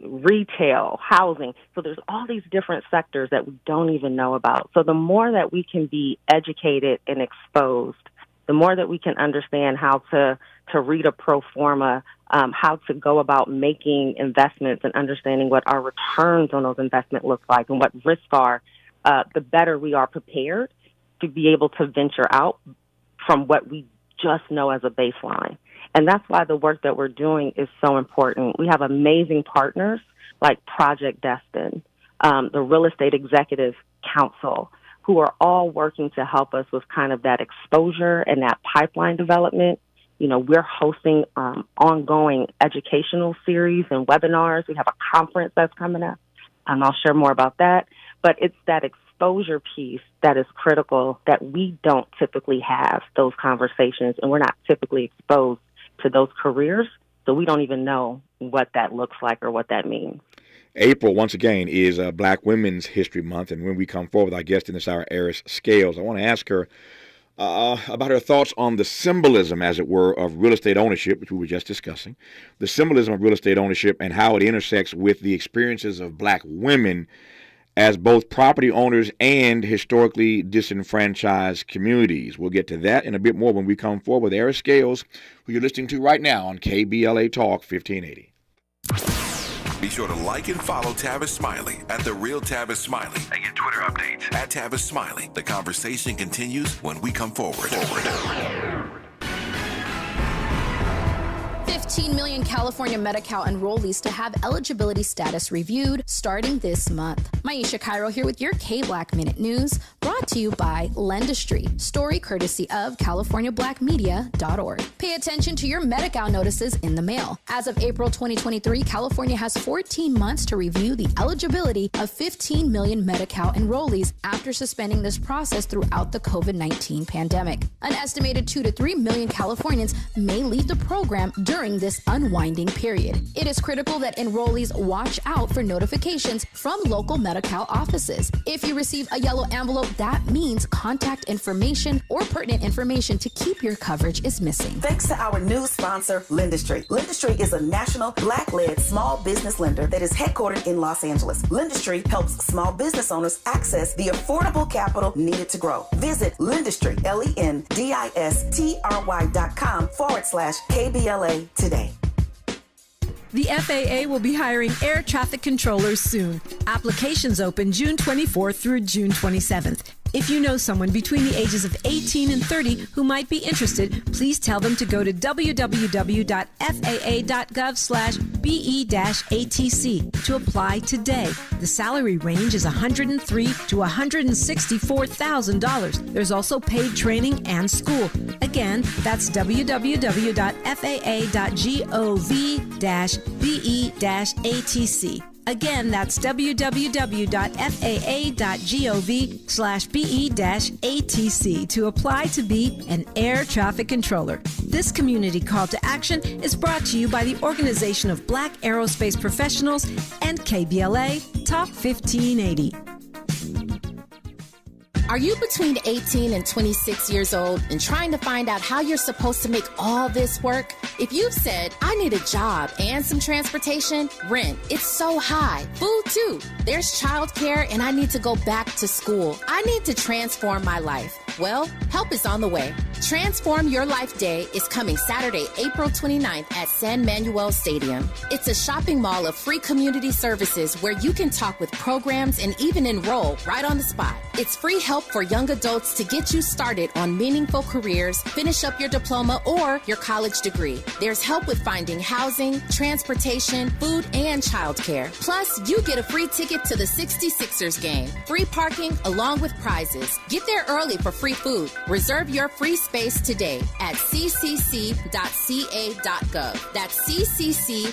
retail, housing. So there's all these different sectors that we don't even know about. So the more that we can be educated and exposed the more that we can understand how to read a pro forma, how to go about making investments and understanding what our returns on those investments look like and what risks are, the better we are prepared to be able to venture out from what we just know as a baseline. And that's why the work that we're doing is so important. We have amazing partners like Project Destin, the Real Estate Executive Council, who are all working to help us with kind of that exposure and that pipeline development. You know, we're hosting ongoing educational series and webinars. We have a conference that's coming up, and I'll share more about that. But it's that exposure piece that is critical that we don't typically have those conversations, and we're not typically exposed to those careers, so we don't even know what that looks like or what that means. April, once again, is Black Women's History Month, and when we come forward with our guest in this hour, Eris Scales, I want to ask her about her thoughts on the symbolism, as it were, of real estate ownership, which we were just discussing, the symbolism of real estate ownership and how it intersects with the experiences of Black women as both property owners and historically disenfranchised communities. We'll get to that and a bit more when we come forward with Eris Scales, who you're listening to right now on KBLA Talk 1580. Be sure to like and follow Tavis Smiley at The Real Tavis Smiley and get Twitter updates at Tavis Smiley. The conversation continues when we come forward. 15 million California Medi-Cal enrollees to have eligibility status reviewed starting this month. Maisha Cairo here with your K-Black Minute News, brought to you by Lendistry, story courtesy of CaliforniaBlackMedia.org. Pay attention to your Medi-Cal notices in the mail. As of April 2023, California has 14 months to review the eligibility of 15 million Medi-Cal enrollees after suspending this process throughout the COVID-19 pandemic. An estimated 2 to 3 million Californians may leave the program during this unwinding period. It is critical that enrollees watch out for notifications from local Medi-Cal offices. If you receive a yellow envelope, that means contact information or pertinent information to keep your coverage is missing. Thanks to our new sponsor, Lendistry. Lendistry is a national Black-led small business lender that is headquartered in Los Angeles. Lendistry helps small business owners access the affordable capital needed to grow. Visit Lendistry, LENDISTRY.com/KBLA today. The FAA will be hiring air traffic controllers soon. Applications open June 24th through June 27th. If you know someone between the ages of 18 and 30 who might be interested, please tell them to go to www.faa.gov/BE-ATC to apply today. The salary range is $103,000 to $164,000. There's also paid training and school. Again, that's www.faa.gov/BE-ATC. Again, that's www.faa.gov/BE-ATC to apply to be an air traffic controller. This community call to action is brought to you by the Organization of Black Aerospace Professionals and KBLA Talk 1580. Are you between 18 and 26 years old and trying to find out how you're supposed to make all this work? If you've said, I need a job and some transportation, rent, it's so high. Food too. There's childcare and I need to go back to school. I need to transform my life. Well, help is on the way. Transform Your Life Day is coming Saturday, April 29th at San Manuel Stadium. It's a shopping mall of free community services where you can talk with programs and even enroll right on the spot. It's free help for young adults to get you started on meaningful careers, finish up your diploma or your college degree. There's help with finding housing, transportation, food, and childcare. Plus, you get a free ticket to the 66ers game, free parking along with prizes. Get there early for free food. Reserve your free space today at ccc.ca.gov. That's ccc.ca.gov.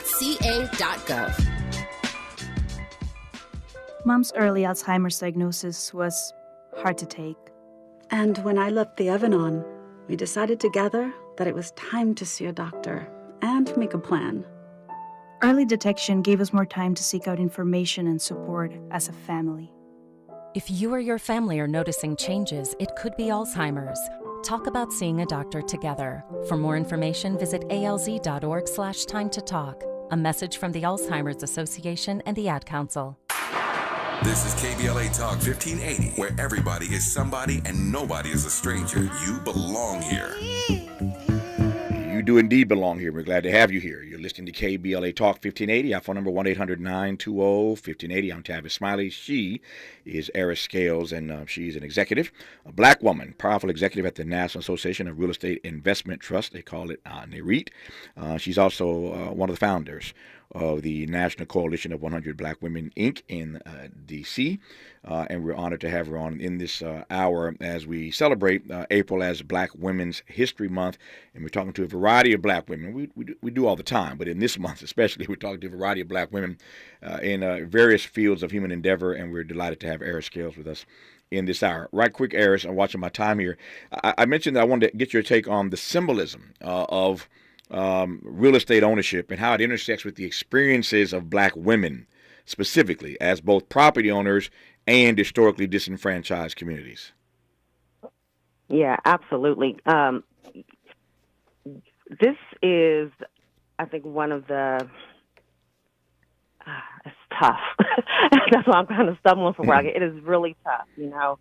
ccc.ca.gov. Mom's early Alzheimer's diagnosis was hard to take. And when I left the oven on, we decided together that it was time to see a doctor and make a plan. Early detection gave us more time to seek out information and support as a family. If you or your family are noticing changes, it could be Alzheimer's. Talk about seeing a doctor together. For more information, visit alz.org/time to talk. A message from the Alzheimer's Association and the Ad Council. This is KBLA Talk 1580, where everybody is somebody and nobody is a stranger. You belong here. You do indeed belong here. We're glad to have you here. You're listening to KBLA Talk 1580. Our phone number 1-800-920-1580. I'm Tavis Smiley. She is Eris Scales, and she's an executive, a black woman, powerful executive at the National Association of Real Estate Investment Trust. They call it NAREIT. She's also one of the founders of the National Coalition of 100 Black Women, Inc. in D.C., and we're honored to have her on in this hour as we celebrate April as Black Women's History Month, and we're talking to a variety of black women. We do all the time, but in this month especially, we're talking to a variety of black women in various fields of human endeavor, and we're delighted to have Eris Scales with us in this hour. Right quick, Eris, I'm watching my time here. I mentioned that I wanted to get your take on the symbolism of real estate ownership and how it intersects with the experiences of black women specifically as both property owners and historically disenfranchised communities. Yeah, absolutely. This is, I think, one of the, it's tough. That's why I'm kind of stumbling for where it is really tough, you know.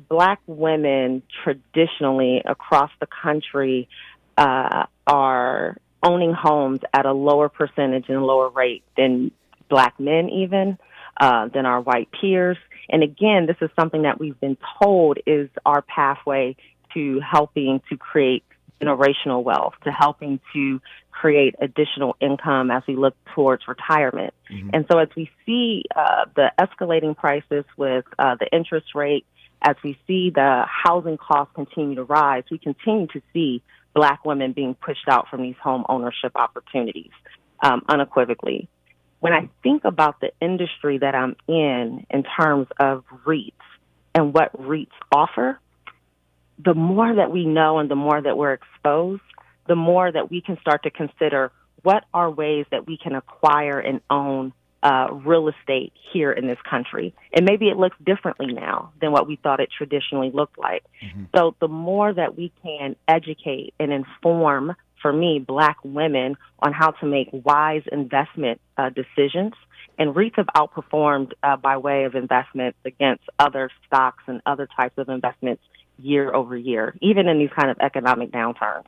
Black women traditionally across the country are owning homes at a lower percentage and lower rate than black men even, than our white peers. And again, this is something that we've been told is our pathway to helping to create generational wealth, to helping to create additional income as we look towards retirement. Mm-hmm. And so as we see the escalating prices with the interest rate, as we see the housing costs continue to rise, we continue to see black women being pushed out from these home ownership opportunities, unequivocally. When I think about the industry that I'm in terms of REITs and what REITs offer, the more that we know and the more that we're exposed, the more that we can start to consider what are ways that we can acquire and own real estate here in this country. And maybe it looks differently now than what we thought it traditionally looked like. Mm-hmm. So the more that we can educate and inform, for me, black women on how to make wise investment decisions, and REITs have outperformed by way of investments against other stocks and other types of investments year over year, even in these kind of economic downturns.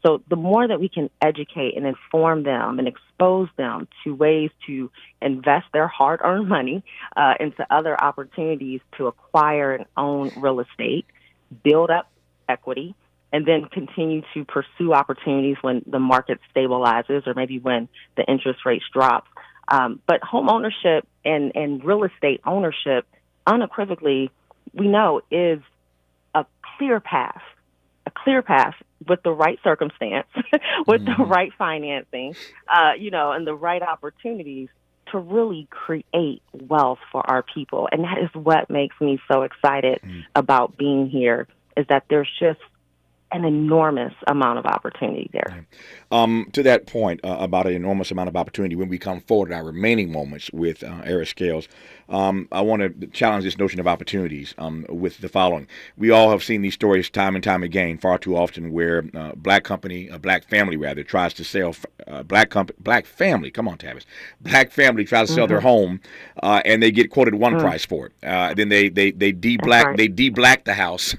So the more that we can educate and inform them and expose them to ways to invest their hard-earned money into other opportunities to acquire and own real estate, build up equity, and then continue to pursue opportunities when the market stabilizes or maybe when the interest rates drop. But home ownership and real estate ownership, unequivocally, we know is a clear path with the right circumstance, with the right financing, and the right opportunities to really create wealth for our people. And that is what makes me so excited about being here, is that there's just an enormous amount of opportunity there. To that point about an enormous amount of opportunity, when we come forward in our remaining moments with Eris Scales, I want to challenge this notion of opportunities with the following. We all have seen these stories time and time again, far too often, where a black family tries to sell black family tries to sell their home, and they get quoted one price for it. Then they de-black the house,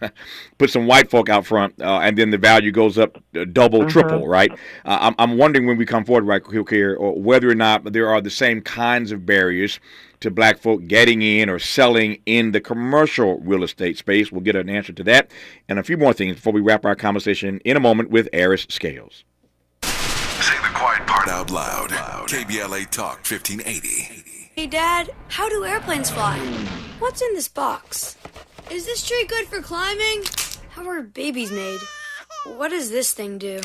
put some white folk out front, and then the value goes up double, triple, right? I'm wondering when we come forward right here, or whether or not there are the same kinds of barriers to black folk getting in or selling in the commercial real estate space. We'll get an answer to that and a few more things before we wrap our conversation in a moment with Eris Scales. Say the quiet part out loud. KBLA Talk 1580. Hey, Dad, how do airplanes fly? What's in this box? Is this tree good for climbing? How are babies made? What does this thing do?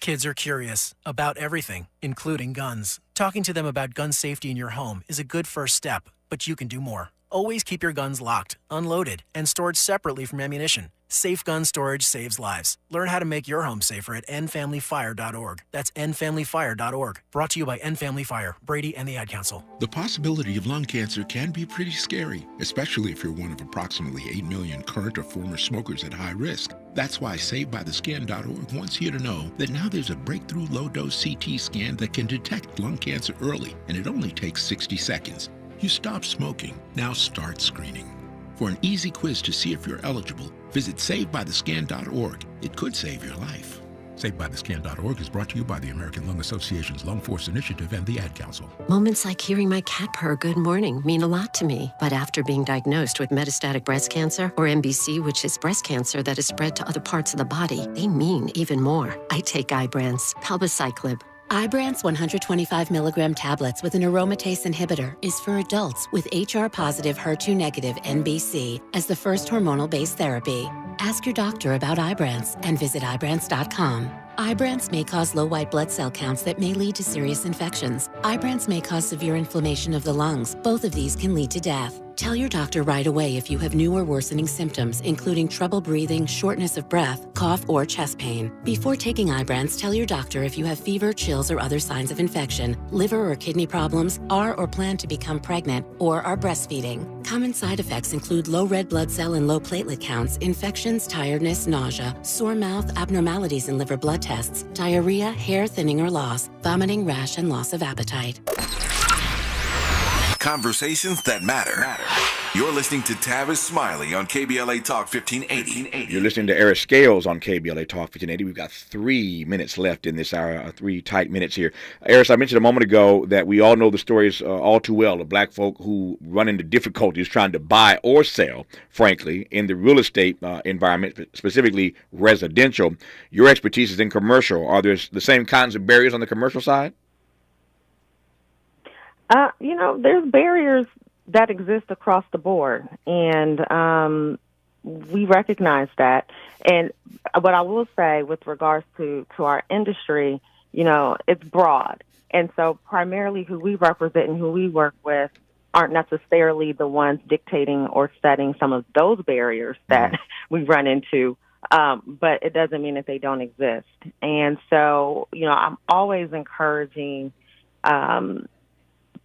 Kids are curious about everything, including guns. Talking to them about gun safety in your home is a good first step, but you can do more. Always keep your guns locked, unloaded, and stored separately from ammunition. Safe gun storage saves lives. Learn how to make your home safer at endfamilyfire.org. That's endfamilyfire.org. Brought to you by End Family Fire, Brady, and the Ad Council. The possibility of lung cancer can be pretty scary, especially if you're one of approximately 8 million current or former smokers at high risk. That's why SaveByTheScan.org wants you to know that now there's a breakthrough low-dose CT scan that can detect lung cancer early, and it only takes 60 seconds. You stopped smoking. Now start screening. For an easy quiz to see if you're eligible, visit SaveByTheScan.org. It could save your life. SaveByTheScan.org is brought to you by the American Lung Association's Lung Force Initiative and the Ad Council. Moments like hearing my cat purr good morning mean a lot to me. But after being diagnosed with metastatic breast cancer, or MBC, which is breast cancer that is spread to other parts of the body, they mean even more. I take Ibrance, palbociclib. Ibrance 125 milligram tablets with an aromatase inhibitor is for adults with HR-positive, HER2-negative MBC as the first hormonal-based therapy. Ask your doctor about Ibrance and visit Ibrance.com. Ibrance may cause low white blood cell counts that may lead to serious infections. Ibrance may cause severe inflammation of the lungs. Both of these can lead to death. Tell your doctor right away if you have new or worsening symptoms, including trouble breathing, shortness of breath, cough, or chest pain. Before taking Ibrance, tell your doctor if you have fever, chills, or other signs of infection, liver or kidney problems, are or plan to become pregnant, or are breastfeeding. Common side effects include low red blood cell and low platelet counts, infections, tiredness, nausea, sore mouth, abnormalities in liver blood tests, diarrhea, hair thinning or loss, vomiting, rash, and loss of appetite. Conversations that matter. You're listening to Tavis Smiley on KBLA Talk 1580. You're listening to Eric Scales on KBLA Talk 1580. We've got 3 minutes left in this hour, 3 tight minutes here. Eric, I mentioned a moment ago that we all know the stories all too well of black folk who run into difficulties trying to buy or sell, frankly, in the real estate environment, specifically residential. Your expertise is in commercial. Are there the same kinds of barriers on the commercial side? There's barriers that exist across the board, and we recognize that. And what I will say with regards to our industry, it's broad. And so primarily who we represent and who we work with aren't necessarily the ones dictating or setting some of those barriers that we run into, but it doesn't mean that they don't exist. And so, I'm always encouraging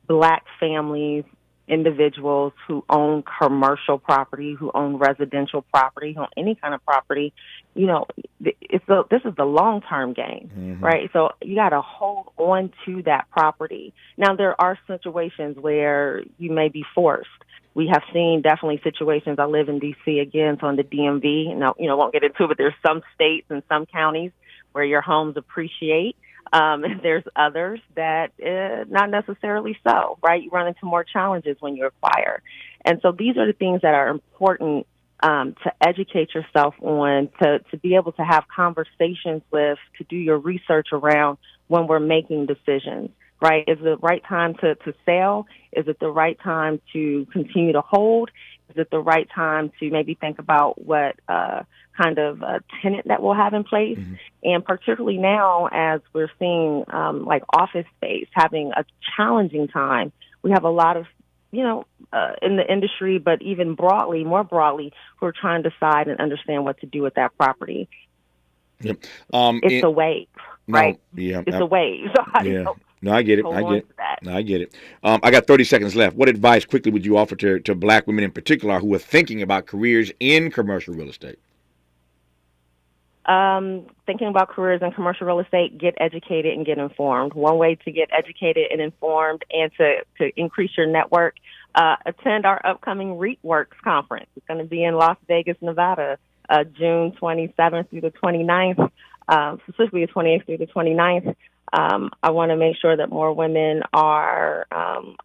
Black families, individuals who own commercial property, who own residential property, who own any kind of property, this is the long-term game, right? So you got to hold on to that property. Now, there are situations where you may be forced. We have seen definitely situations. I live in D.C. again, so in the DMV. Now, won't get into it, but there's some states and some counties where your homes appreciate. There's others that not necessarily so, right? You run into more challenges when you acquire. And so these are the things that are important to educate yourself on, to be able to have conversations with, to do your research around when we're making decisions, right? Is it the right time to sell? Is it the right time to continue to hold? Is it the right time to maybe think about what kind of tenant that we'll have in place? And particularly now, as we're seeing like office space having a challenging time, we have a lot of, in the industry, but even more broadly, who are trying to decide and understand what to do with that property. Yep. It's a wave, right? It's a wave. So how do you No, I get it. I get it. I got 30 seconds left. What advice quickly would you offer to Black women in particular who are thinking about careers in commercial real estate? Thinking about careers in commercial real estate, get educated and get informed. One way to get educated and informed and to increase your network, attend our upcoming REITworks conference. It's going to be in Las Vegas, Nevada, June 27th through the 29th, specifically the 28th through the 29th. I want to make sure that more women are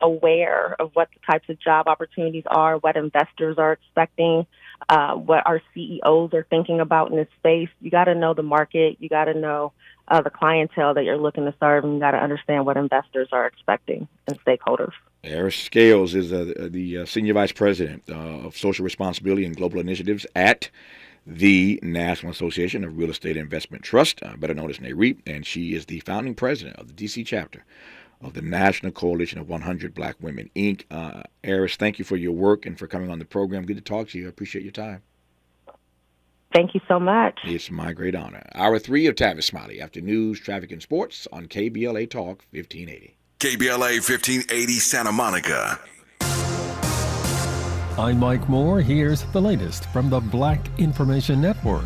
aware of what the types of job opportunities are, what investors are expecting, what our CEOs are thinking about in this space. You got to know the market. You got to know the clientele that you're looking to serve, and you got to understand what investors are expecting and stakeholders. Eric Scales is the Senior Vice President of Social Responsibility and Global Initiatives at the National Association of Real Estate Investment Trust, better known as NAREIT, and she is the founding president of the D.C. chapter of the National Coalition of 100 Black Women, Inc. Eris, thank you for your work and for coming on the program. Good to talk to you. I appreciate your time. Thank you so much. It's my great honor. Hour 3 of Tavis Smiley, after news, traffic, and sports on KBLA Talk 1580. KBLA 1580 Santa Monica. I'm Mike Moore. Here's the latest from the Black Information Network.